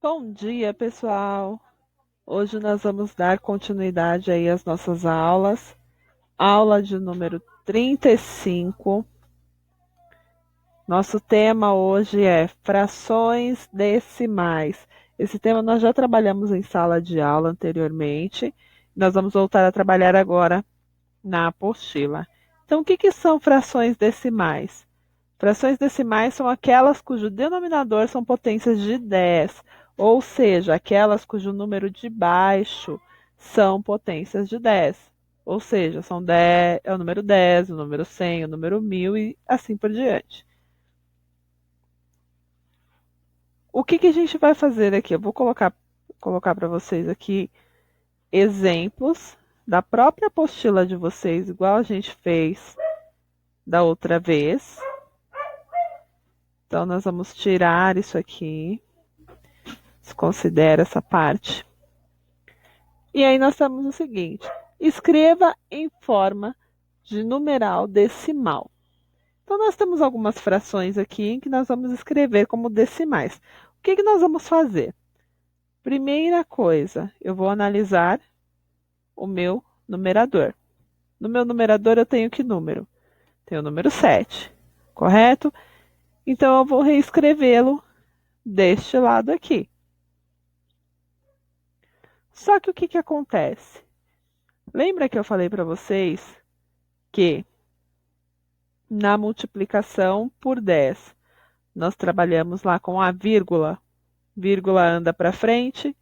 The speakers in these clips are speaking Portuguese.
Bom dia, pessoal! Hoje nós vamos dar continuidade aí às nossas aulas. Aula de número 35. Nosso tema hoje é frações decimais. Esse tema nós já trabalhamos em sala de aula anteriormente. Nós vamos voltar a trabalhar agora na apostila. Então, o que são frações decimais? Frações decimais são aquelas cujo denominador são potências de 10, ou seja, aquelas cujo número de baixo são potências de 10. Ou seja, são 10, é o número 10, o número 100, o número 1000 e assim por diante. O que a gente vai fazer aqui? Eu vou colocar para vocês aqui exemplos da própria apostila de vocês, igual a gente fez da outra vez. Então, nós vamos tirar isso aqui. Desconsidera essa parte. E aí nós temos o seguinte: escreva em forma de numeral decimal. Então, nós temos algumas frações aqui em que nós vamos escrever como decimais. O que nós vamos fazer? Primeira coisa, eu vou analisar o meu numerador. No meu numerador eu tenho que número? Tenho o número 7, correto? Então, eu vou reescrevê-lo deste lado aqui. Só que o que acontece? Lembra que eu falei para vocês que na multiplicação por 10 nós trabalhamos lá com a vírgula. Vírgula anda para frente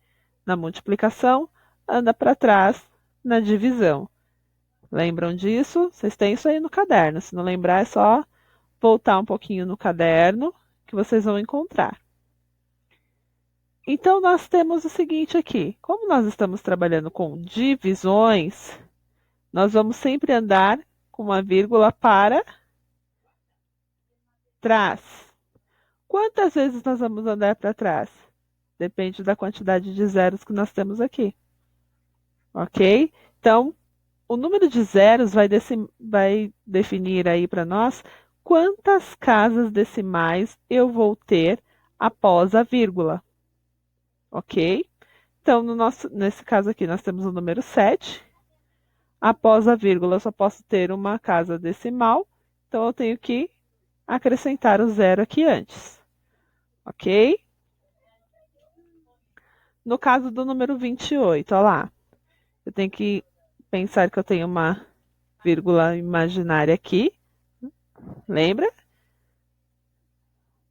na multiplicação, anda para trás na divisão. Lembram disso? Vocês têm isso aí no caderno. Se não lembrar, é só voltar um pouquinho no caderno que vocês vão encontrar. Então, nós temos o seguinte aqui. Como nós estamos trabalhando com divisões, nós vamos sempre andar com uma vírgula para trás. Quantas vezes nós vamos andar para trás? Depende da quantidade de zeros que nós temos aqui. Ok? Então, o número de zeros vai definir aí para nós quantas casas decimais eu vou ter após a vírgula. Ok? Então, nesse caso aqui, nós temos o número 7. Após a vírgula, eu só posso ter uma casa decimal. Então, eu tenho que acrescentar o zero aqui antes. Ok? No caso do número 28, olha lá. Eu tenho que pensar que eu tenho uma vírgula imaginária aqui. Lembra?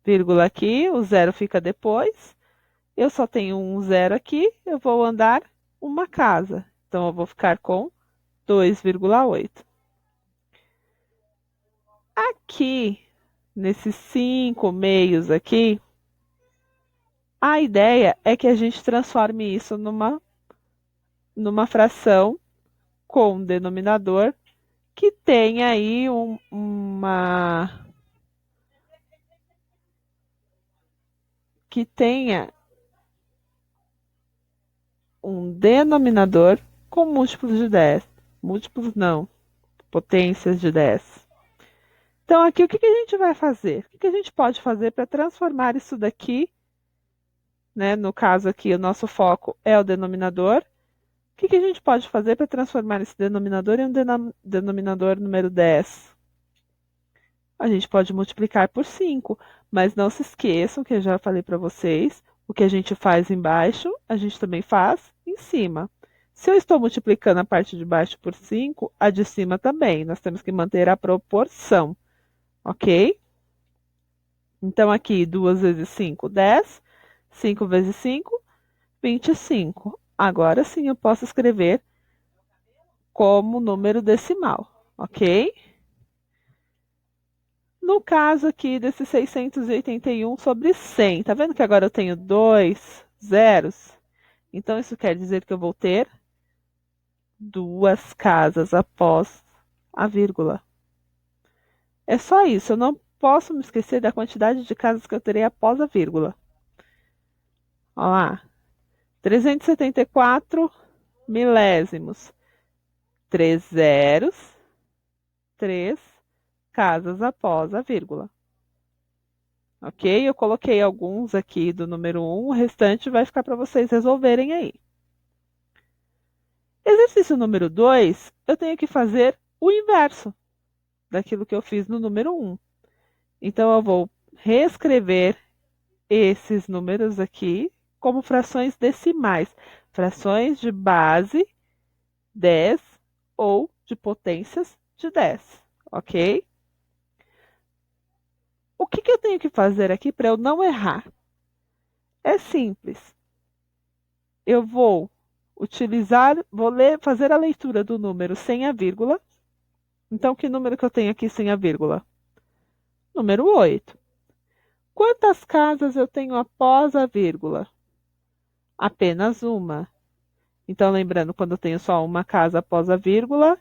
Vírgula aqui, o zero fica depois. Eu só tenho um zero aqui, eu vou andar uma casa. Então, eu vou ficar com 2,8. Aqui, nesses 5 meios aqui, a ideia é que a gente transforme isso numa fração com denominador que tenha aí que tenha um denominador com múltiplos de 10. Múltiplos não, potências de 10. Então, aqui o que a gente vai fazer? O que a gente pode fazer para transformar isso daqui, né? No caso aqui, o nosso foco é o denominador. O que a gente pode fazer para transformar esse denominador em um denominador número 10? A gente pode multiplicar por 5, mas não se esqueçam que eu já falei para vocês, o que a gente faz embaixo, a gente também faz em cima. Se eu estou multiplicando a parte de baixo por 5, a de cima também. Nós temos que manter a proporção, ok? Então, aqui, 2 vezes 5, 10. 5 vezes 5, 25. Agora sim eu posso escrever como número decimal, ok? No caso aqui desse 681 sobre 100, tá vendo que agora eu tenho 2 zeros? Então, isso quer dizer que eu vou ter 2 casas após a vírgula. É só isso, eu não posso me esquecer da quantidade de casas que eu terei após a vírgula. Olha lá, 374 milésimos. 3 zeros, 3 casas após a vírgula. ok? Eu coloquei alguns aqui do número 1, o restante vai ficar para vocês resolverem aí. Exercício número 2, eu tenho que fazer o inverso daquilo que eu fiz no número 1. Então, eu vou reescrever esses números aqui como frações decimais, frações de base 10 ou de potências de 10, ok? O que eu tenho que fazer aqui para eu não errar? É simples. Eu vou fazer a leitura do número sem a vírgula. Então, que número que eu tenho aqui sem a vírgula? Número 8. Quantas casas eu tenho após a vírgula? Apenas uma. Então, lembrando, quando eu tenho só uma casa após a vírgula,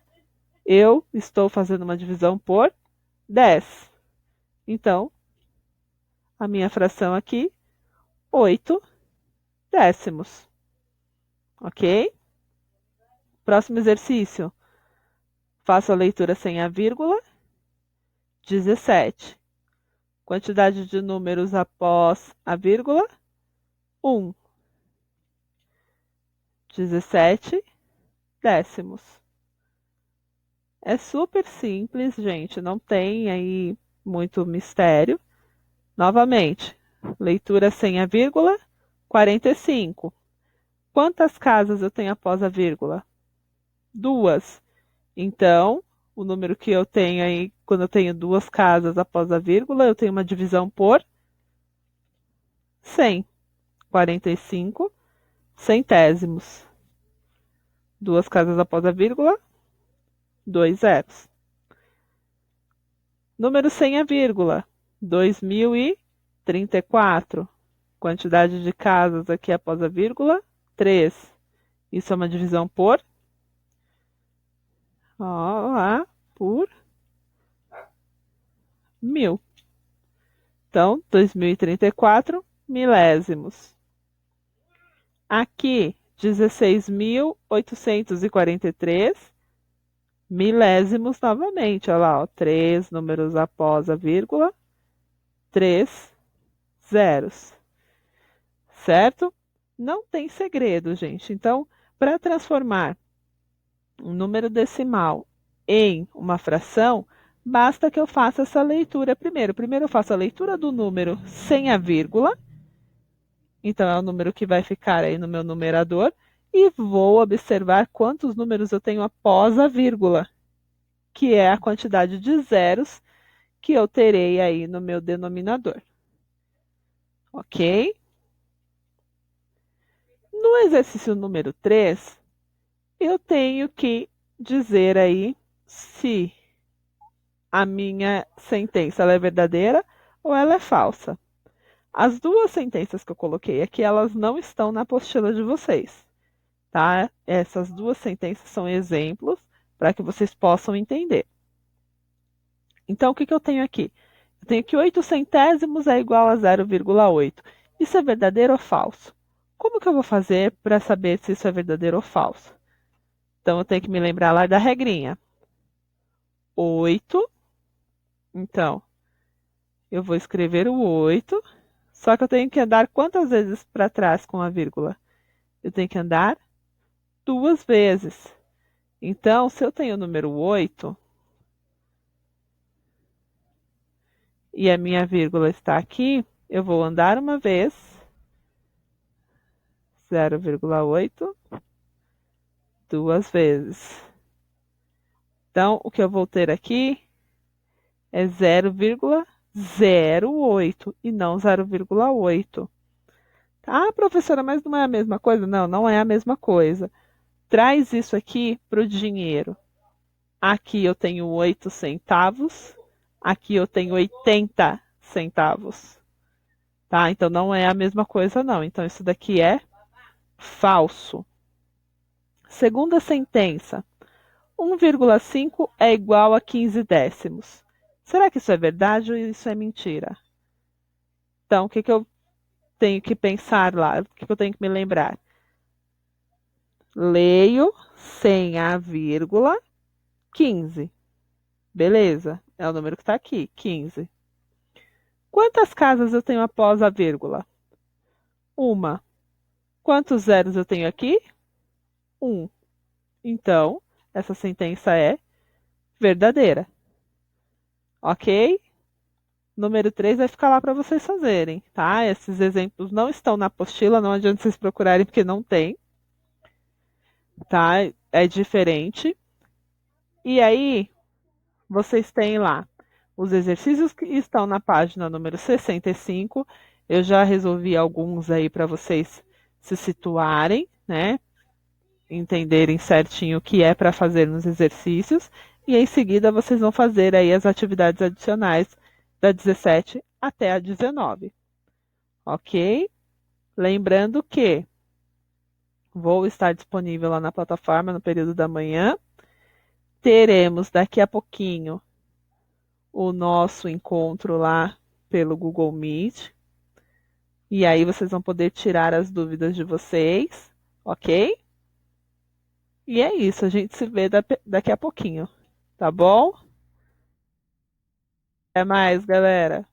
eu estou fazendo uma divisão por 10. Então, a minha fração aqui, 8 décimos. Ok? Próximo exercício. Faço a leitura sem a vírgula. 17. Quantidade de números após a vírgula, 1. 17 décimos. É super simples, gente, não tem aí muito mistério. Novamente, leitura sem a vírgula, 45. Quantas casas eu tenho após a vírgula? 2. Então, o número que eu tenho aí, quando eu tenho duas casas após a vírgula, eu tenho uma divisão por 100. 45 centésimos. Duas casas após a vírgula, 2 zeros. Número sem a vírgula, 2034. Quantidade de casas aqui após a vírgula, 3. Isso é uma divisão por? Lá, por 1000. Então, 2034 milésimos. Aqui, 16.843 milésimos novamente. Olha lá, ó, 3 números após a vírgula, 3 zeros. Certo? Não tem segredo, gente. Então, para transformar um número decimal em uma fração, basta que eu faça essa leitura primeiro. Primeiro eu faço a leitura do número sem a vírgula. Então, é o número que vai ficar aí no meu numerador. E vou observar quantos números eu tenho após a vírgula, que é a quantidade de zeros que eu terei aí no meu denominador. Ok? No exercício número 3, eu tenho que dizer aí se a minha sentença ela é verdadeira ou ela é falsa. As duas sentenças que eu coloquei aqui, elas não estão na apostila de vocês, tá? Essas duas sentenças são exemplos para que vocês possam entender. Então, o que eu tenho aqui? Eu tenho que 8 centésimos é igual a 0,8. Isso é verdadeiro ou falso? Como que eu vou fazer para saber se isso é verdadeiro ou falso? Então, eu tenho que me lembrar lá da regrinha. 8. Então, eu vou escrever o 8, só que eu tenho que andar quantas vezes para trás com a vírgula? Eu tenho que andar 2 vezes. Então, se eu tenho o número 8 e a minha vírgula está aqui, eu vou andar uma vez, 0,8, 2 vezes. Então, o que eu vou ter aqui é 0,08 e não 0,8. Ah, professora, mas não é a mesma coisa? Não, não é a mesma coisa. Traz isso aqui para o dinheiro. Aqui eu tenho 8 centavos, aqui eu tenho 80 centavos. Tá? Então não é a mesma coisa, não. Então isso daqui é falso. Segunda sentença. 1,5 é igual a 15 décimos. Será que isso é verdade ou isso é mentira? Então, o que eu tenho que pensar lá? O que eu tenho que me lembrar? Leio sem a vírgula 15. Beleza, é o número que está aqui, 15. Quantas casas eu tenho após a vírgula? Uma. Quantos zeros eu tenho aqui? Um. Então, essa sentença é verdadeira. Ok? Número 3 vai ficar lá para vocês fazerem, tá? Esses exemplos não estão na apostila, não adianta vocês procurarem porque não tem, tá? É diferente. E aí, vocês têm lá os exercícios que estão na página número 65. Eu já resolvi alguns aí para vocês se situarem, né? Entenderem certinho o que é para fazer nos exercícios. E em seguida vocês vão fazer aí as atividades adicionais da 17 até a 19. Ok? Lembrando que vou estar disponível lá na plataforma no período da manhã. Teremos daqui a pouquinho o nosso encontro lá pelo Google Meet. E aí vocês vão poder tirar as dúvidas de vocês, ok? E é isso, a gente se vê daqui a pouquinho, tá bom? Até mais, galera!